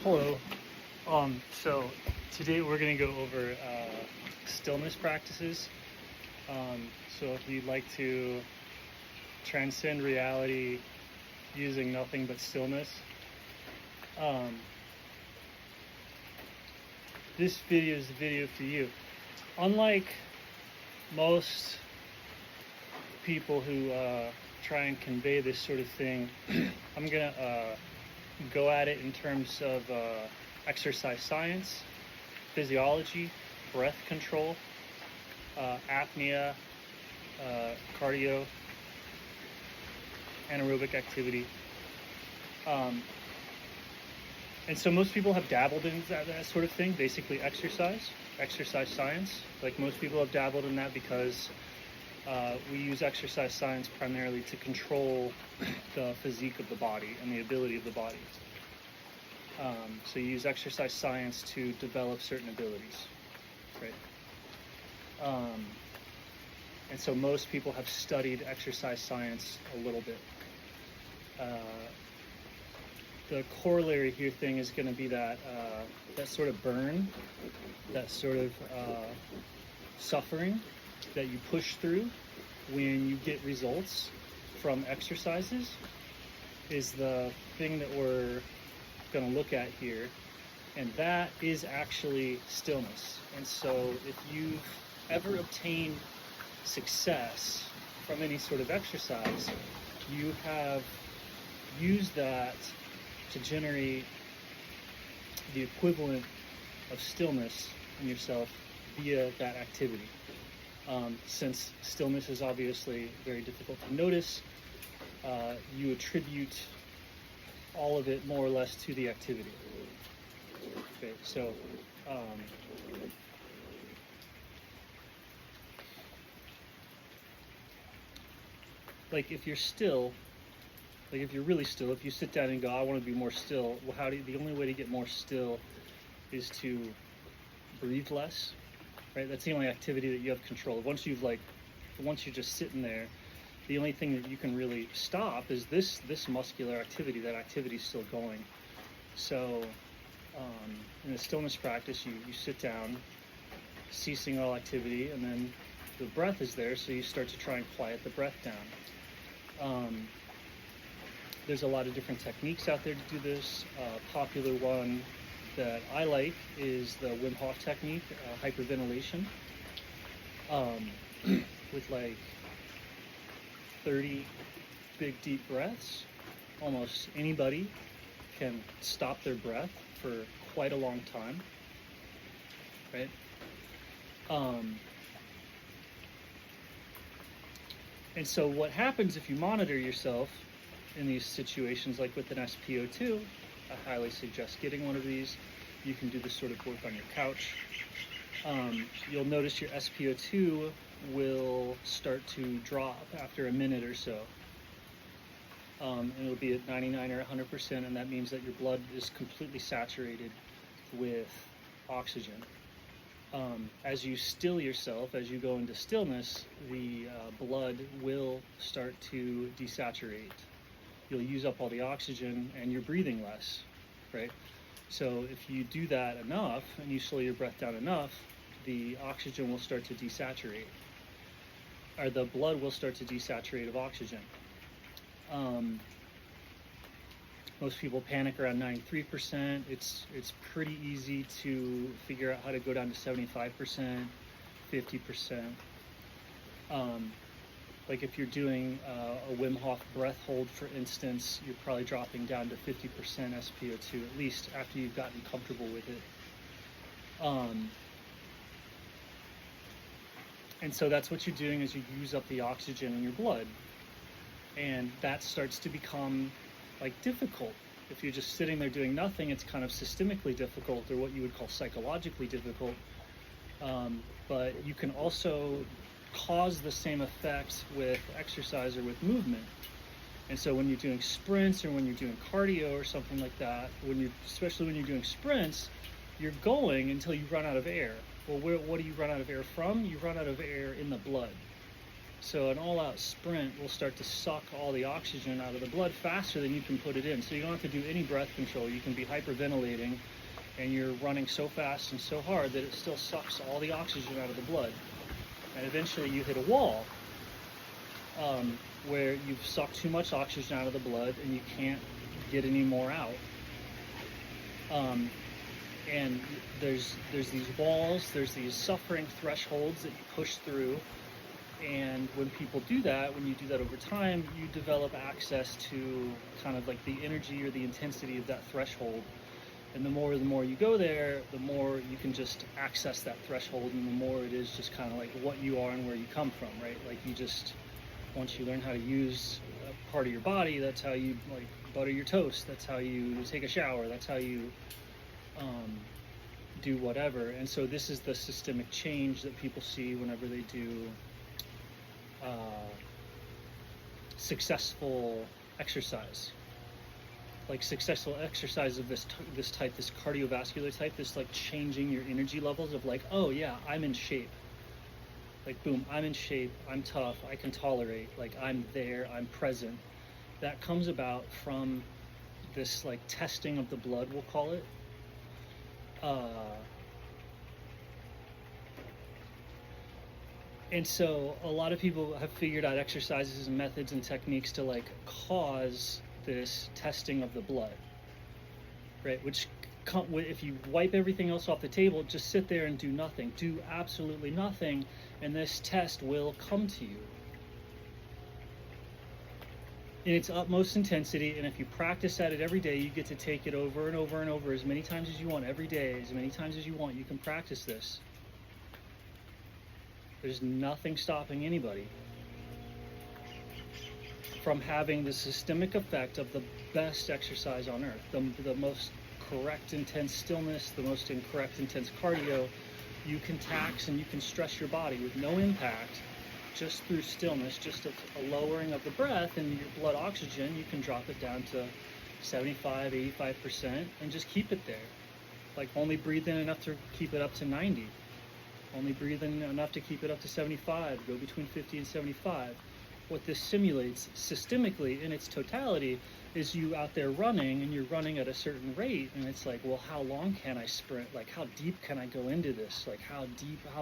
Hello. So today we're going to go over stillness practices. So if you'd like to transcend reality using nothing but stillness, this video is the video for you. Unlike most people who try and convey this sort of thing, I'm going to go at it in terms of exercise science, physiology, breath control, apnea, cardio, anaerobic activity. And so most people have dabbled in that sort of thing, basically exercise science. Like most people have dabbled in that because we use exercise science primarily to control the physique of the body and the ability of the body. So you use exercise science to develop certain abilities, right? And so most people have studied exercise science a little bit. The corollary here thing is going to be that that sort of burn, that sort of suffering that you push through when you get results from exercises is the thing that we're going to look at here, and that is actually stillness. And so if you've ever obtained success from any sort of exercise, you have used that to generate the equivalent of stillness in yourself via that activity. Since stillness is obviously very difficult to notice, you attribute all of it more or less to the activity. Okay, so like if you're still, like if you're really still, if you sit down and go, I want to be more still, well, the only way to get more still is to breathe less, right? That's the only activity that you have control of. Once you're just sitting there, the only thing that you can really stop is this muscular activity. That activity is still going. So in the stillness practice, you sit down, ceasing all activity, and then the breath is there, so you start to try and quiet the breath down. There's a lot of different techniques out there to do this. Popular one that I like is the Wim Hof technique, hyperventilation, with like 30 big deep breaths. Almost anybody can stop their breath for quite a long time, right? And so what happens if you monitor yourself in these situations, like with an SpO2, I highly suggest getting one of these. You can do this sort of work on your couch. You'll notice your SpO2 will start to drop after a minute or so. And it'll be at 99 or 100%, and that means that your blood is completely saturated with oxygen. As you still yourself, as you go into stillness, the blood will start to desaturate. You'll use up all the oxygen and you're breathing less, right? So if you do that enough and you slow your breath down enough, the oxygen will start to desaturate, or the blood will start to desaturate of oxygen. Most people panic around 93%. It's pretty easy to figure out how to go down to 75%, 50%. Like if you're doing a Wim Hof breath hold, for instance, you're probably dropping down to 50% SpO2, at least after you've gotten comfortable with it. And so that's what you're doing, is you use up the oxygen in your blood. And that starts to become like difficult. If you're just sitting there doing nothing, it's kind of systemically difficult, or what you would call psychologically difficult. But you can also cause the same effects with exercise or with movement. And so when you're doing sprints or when you're doing cardio or something like that, especially when you're doing sprints, you're going until you run out of air. Well, what do you run out of air from? You run out of air in the blood. So an all-out sprint will start to suck all the oxygen out of the blood faster than you can put it in. So you don't have to do any breath control. You can be hyperventilating, and you're running so fast and so hard that it still sucks all the oxygen out of the blood. And eventually you hit a wall where you've sucked too much oxygen out of the blood and you can't get any more out. And there's these walls, there's these suffering thresholds that you push through. And when people do that, when you do that over time, you develop access to kind of like the energy or the intensity of that threshold. And the more you go there, the more you can just access that threshold, and the more it is just kind of like what you are and where you come from, right? Like you just, once you learn how to use a part of your body, that's how you like butter your toast, that's how you take a shower, that's how you do whatever. And so this is the systemic change that people see whenever they do successful exercise, like successful exercise of this type, this cardiovascular type, this like changing your energy levels of like, oh yeah, I'm in shape, like boom, I'm in shape, I'm tough, I can tolerate, like I'm there, I'm present. That comes about from this like testing of the blood, we'll call it. And so a lot of people have figured out exercises and methods and techniques to like cause this testing of the blood, right? Which, if you wipe everything else off the table, just sit there and do nothing, do absolutely nothing, and this test will come to you in its utmost intensity. And if you practice at it every day, you get to take it over and over and over as many times as you want every day, as many times as you want. You can practice this. There's nothing stopping anybody from having the systemic effect of the best exercise on earth, the most correct intense stillness, the most correct intense cardio. You can tax and you can stress your body with no impact, just through stillness, just a lowering of the breath and your blood oxygen. You can drop it down to 75, 85% and just keep it there. Like only breathe in enough to keep it up to 90. Only breathe in enough to keep it up to 75, go between 50 and 75. What this simulates systemically in its totality is you out there running, and you're running at a certain rate, and it's like, well, how long can I sprint? Like, how deep can I go into this? Like, how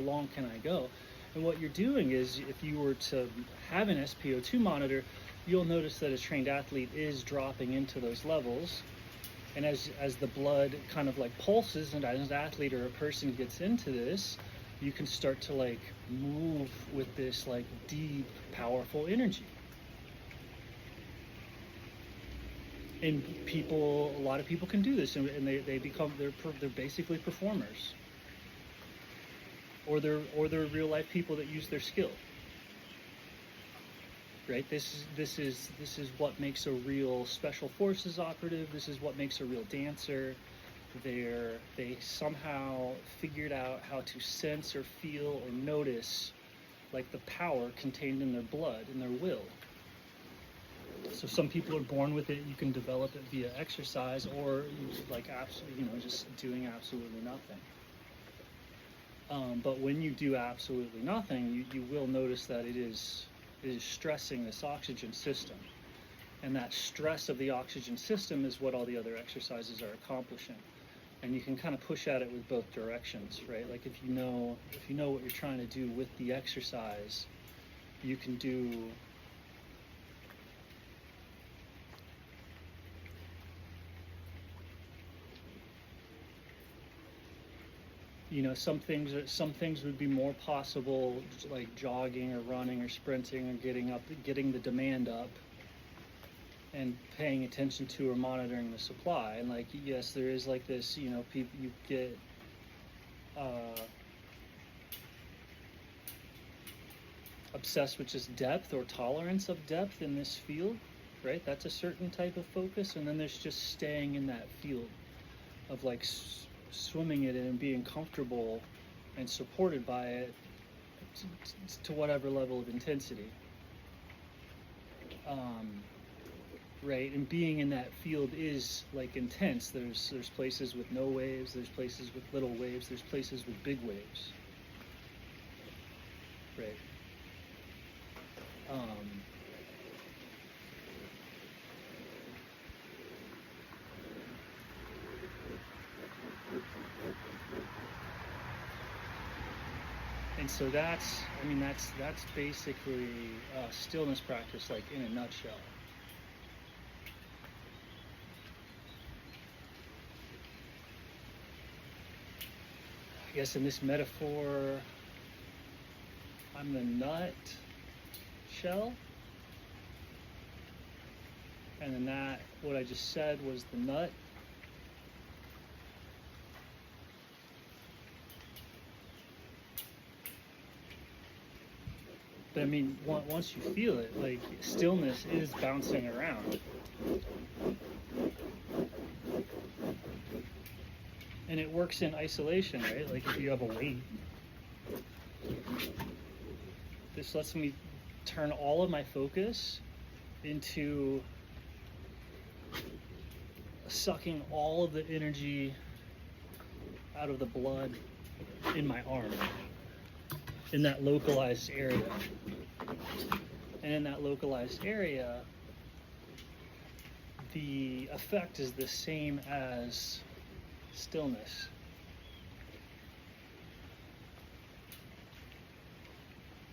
long can I go? And what you're doing is, if you were to have an SpO2 monitor, you'll notice that a trained athlete is dropping into those levels. And as the blood kind of like pulses, and as an athlete or a person gets into this, you can start to like move with this like deep, powerful energy. And a lot of people can do this, and they're basically performers, or they're real life people that use their skill. Right? This is what makes a real special forces operative. This is what makes a real dancer. They somehow figured out how to sense or feel or notice like the power contained in their blood, in their will. So some people are born with it. You can develop it via exercise, or like absolutely, just doing absolutely nothing. But when you do absolutely nothing, you will notice that it is stressing this oxygen system. And that stress of the oxygen system is what all the other exercises are accomplishing. And you can kind of push at it with both directions, right? Like if you know what you're trying to do with the exercise, you can do some things would be more possible, like jogging or running or sprinting or getting the demand up, and paying attention to or monitoring the supply. And like, yes, there is like this, people, you get obsessed with just depth or tolerance of depth in this field, right? That's a certain type of focus. And then there's just staying in that field of like swimming it in and being comfortable and supported by it to whatever level of intensity. Right, and being in that field is like intense. There's places with no waves, there's places with little waves, there's places with big waves. Right. And so that's basically stillness practice, like in a nutshell. I guess in this metaphor, I'm the nut shell, and then that, what I just said was the nut. But I mean, once you feel it, like stillness is bouncing around. And it works in isolation, right? Like if you have a weight. This lets me turn all of my focus into sucking all of the energy out of the blood in my arm, in that localized area. And in that localized area, the effect is the same as stillness.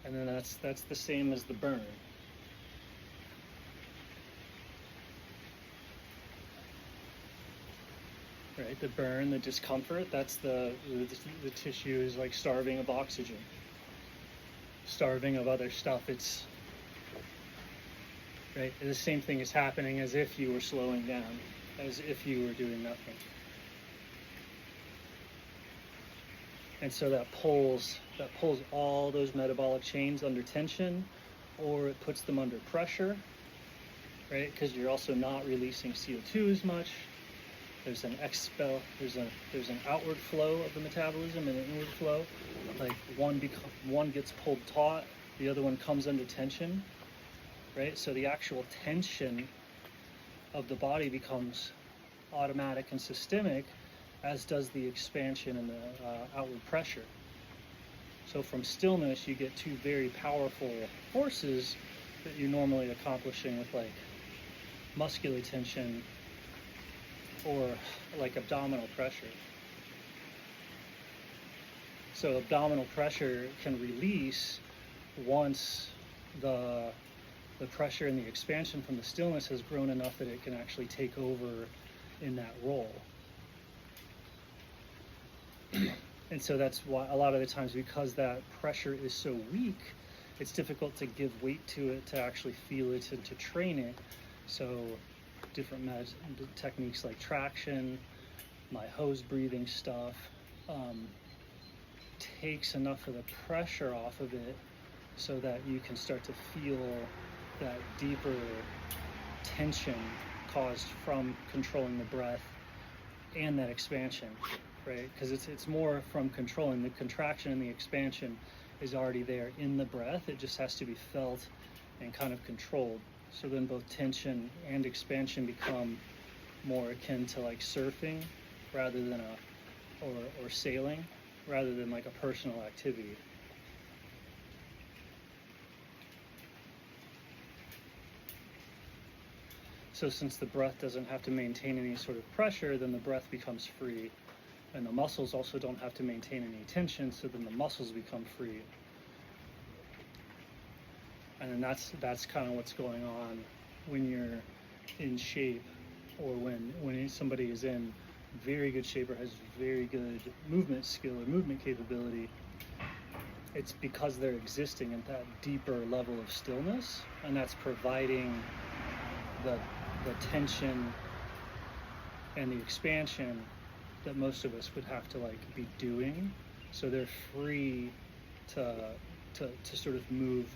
And then that's the same as the burn. Right, the burn, the discomfort, that's the tissue is like starving of oxygen, starving of other stuff. It's right, the same thing is happening as if you were slowing down, as if you were doing nothing. And so that pulls all those metabolic chains under tension, or it puts them under pressure, right? Because you're also not releasing CO2 as much. There's an expel. There's an outward flow of the metabolism and an inward flow. Like one gets pulled taut, the other one comes under tension, right? So the actual tension of the body becomes automatic and systemic, as does the expansion and the outward pressure. So from stillness, you get two very powerful forces that you're normally accomplishing with like muscular tension or like abdominal pressure. So abdominal pressure can release once the pressure and the expansion from the stillness has grown enough that it can actually take over in that role. And so that's why a lot of the times, because that pressure is so weak, it's difficult to give weight to it, to actually feel it, and to train it. So different techniques like traction, my hose breathing stuff, takes enough of the pressure off of it so that you can start to feel that deeper tension caused from controlling the breath and that expansion, right? Because it's more from controlling. The contraction and the expansion is already there in the breath. It just has to be felt and kind of controlled. So then both tension and expansion become more akin to like surfing rather than or sailing rather than like a personal activity. So since the breath doesn't have to maintain any sort of pressure, then the breath becomes free. And the muscles also don't have to maintain any tension, so then the muscles become free. And then that's kind of what's going on when you're in shape, or when somebody is in very good shape or has very good movement skill or movement capability. It's because they're existing at that deeper level of stillness, and that's providing the tension and the expansion that most of us would have to like be doing. So they're free to sort of move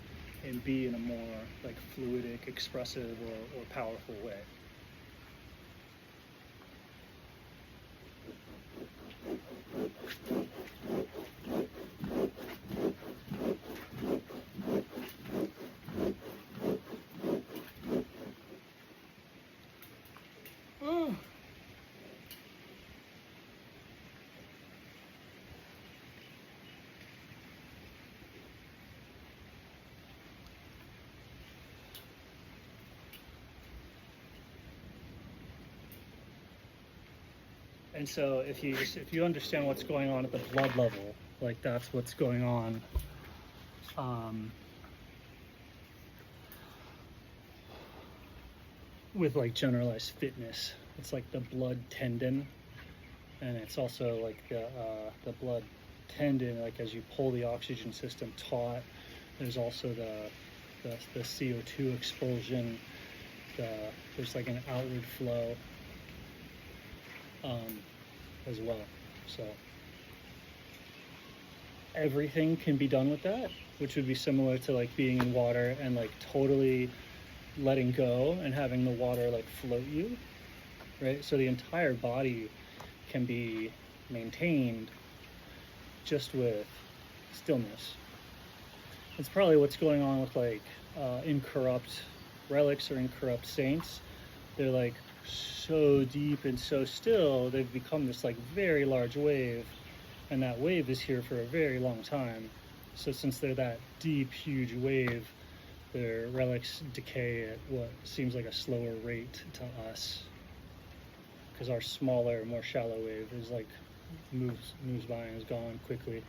and be in a more like fluidic, expressive, or powerful way. And so if you understand what's going on at the blood level, like that's what's going on. With like generalized fitness, it's like the blood tendon, and it's also like the blood tendon. Like as you pull the oxygen system taut, there's also the CO2 expulsion. There's like an outward flow as well. So everything can be done with that, which would be similar to like being in water and like totally letting go and having the water like float you, right? So the entire body can be maintained just with stillness. It's probably what's going on with like incorrupt relics or incorrupt saints. They're like so deep and so still, they've become this like very large wave, and that wave is here for a very long time. So since they're that deep, huge wave, their relics decay at what seems like a slower rate to us, because our smaller, more shallow wave is like moves by and is gone quickly.